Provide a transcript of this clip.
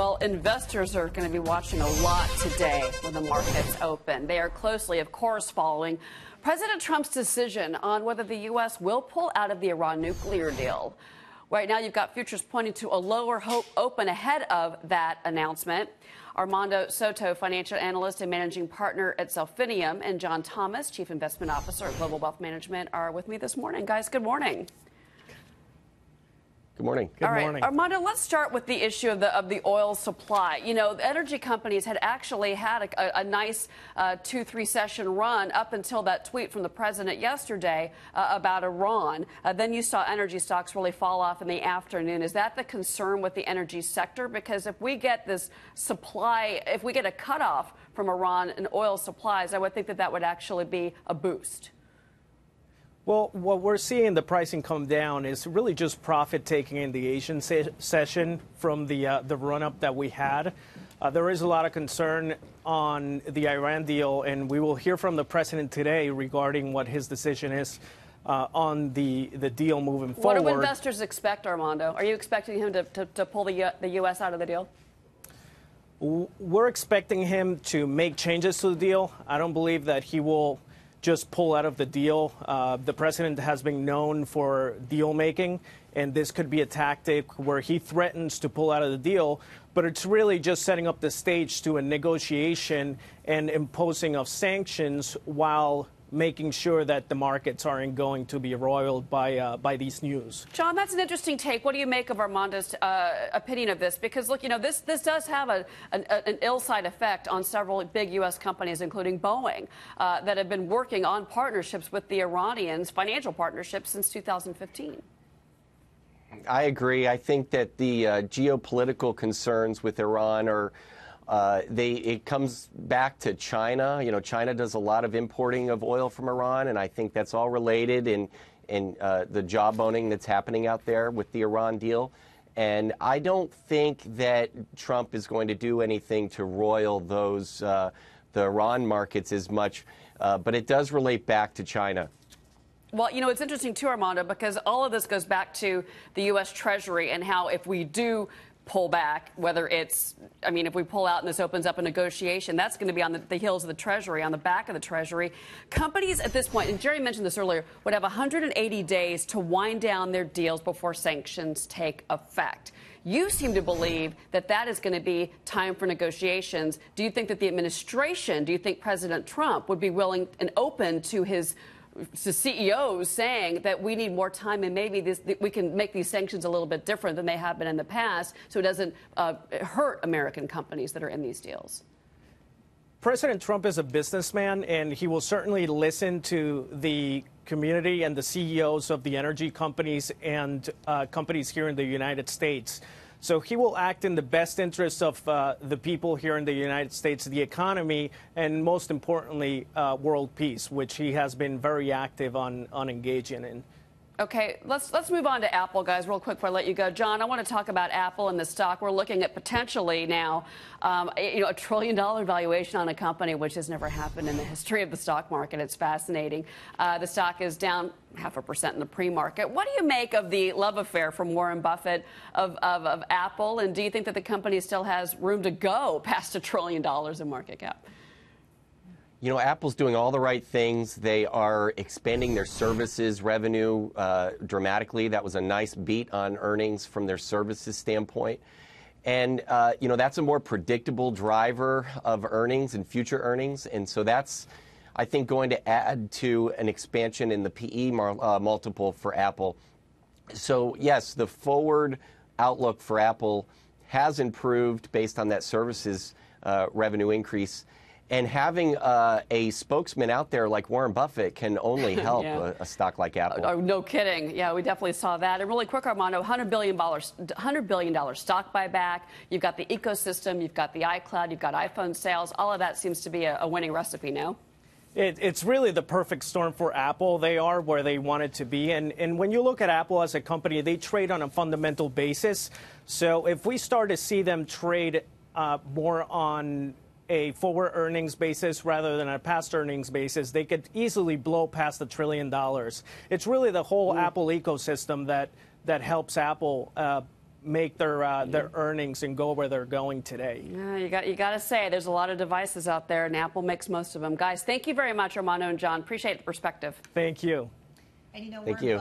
Well, investors are going to be watching a lot today when the markets open. They are closely, of course, following President Trump's decision on whether the U.S. will pull out of the Iran nuclear deal. Right now, you've got futures pointing to a lower open ahead of that announcement. Armando Soto, financial analyst and managing partner at Zelphinium, and John Thomas, chief investment officer at Global Wealth Management, are with me this morning. Guys, good morning. Good morning. All right, Armando, let's start with the issue of the oil supply. You know, the energy companies had actually had a nice 2-3 session run up until that tweet from the president yesterday about Iran. Then you saw energy stocks really fall off in the afternoon. Is that the concern with the energy sector? Because if we get this supply, if we get a cutoff from Iran in oil supplies, I would think that that would actually be a boost. Well, what we're seeing the pricing come down is really just profit taking in the Asian session from the run-up that we had. There is a lot of concern on the Iran deal, and we will hear from the president today regarding what his decision is on the deal moving forward. What do investors expect, Armando? Are you expecting him to pull the U.S. out of the deal? We're expecting him to make changes to the deal. I don't believe that he will just pull out of the deal. The president has been known for deal making, and this could be a tactic where he threatens to pull out of the deal, but it's really just setting up the stage to a negotiation and imposing of sanctions while making sure that the markets aren't going to be roiled by these news. John, that's an interesting take. What do you make of Armando's opinion of this? Because, look, you know, this does have an ill side effect on several big U.S. companies, including Boeing, that have been working on partnerships with the Iranians, financial partnerships, since 2015. I agree. I think that the geopolitical concerns with Iran are it comes back to China. You know, China does a lot of importing of oil from Iran, and I think that's all related in the jawboning that's happening out there with the Iran deal. And I don't think that Trump is going to do anything to roil those the Iran markets as much, but it does relate back to China. Well, you know, it's interesting, too, Armando, because all of this goes back to the U.S. Treasury and how if we do pull back, whether it's, I mean, if we pull out and this opens up a negotiation, that's going to be on the heels of the Treasury, on the back of the Treasury. Companies at this point, and Jerry mentioned this earlier, would have 180 days to wind down their deals before sanctions take effect. You seem to believe that that is going to be time for negotiations. Do you think that the administration, do you think President Trump would be willing and open to his CEOs saying that we need more time and maybe we can make these sanctions a little bit different than they have been in the past so it doesn't hurt American companies that are in these deals? President Trump is a businessman, and he will certainly listen to the community and the CEOs of the energy companies and companies here in the United States. So he will act in the best interest of the people here in the United States, the economy, and most importantly, world peace, which he has been very active on engaging in. Okay, let's move on to Apple, guys, real quick before I let you go. John, I want to talk about Apple and the stock. We're looking at potentially now, $1 trillion valuation on a company, which has never happened in the history of the stock market. It's fascinating. The stock is down 0.5% in the pre-market. What do you make of the love affair from Warren Buffett of Apple? And do you think that the company still has room to go past $1 trillion in market cap? You know, Apple's doing all the right things. They are expanding their services revenue dramatically. That was a nice beat on earnings from their services standpoint. And, you know, that's a more predictable driver of earnings and future earnings. And so that's, I think, going to add to an expansion in the PE multiple for Apple. So, yes, the forward outlook for Apple has improved based on that services revenue increase. And having a spokesman out there like Warren Buffett can only help a stock like Apple. Oh, no kidding. Yeah, we definitely saw that. And really quick, Armando, $100 billion stock buyback. You've got the ecosystem. You've got the iCloud. You've got iPhone sales. All of that seems to be a winning recipe now. It's really the perfect storm for Apple. They are where they wanted to be. And when you look at Apple as a company, they trade on a fundamental basis. So if we start to see them trade more on a forward earnings basis rather than a past earnings basis, they could easily blow past $1 trillion. It's really the whole Apple ecosystem that helps Apple make their earnings and go where they're going today. Yeah, you got to say, there's a lot of devices out there, and Apple makes most of them. Guys, thank you very much, Armando and John. Appreciate the perspective. Thank you. And Thank you.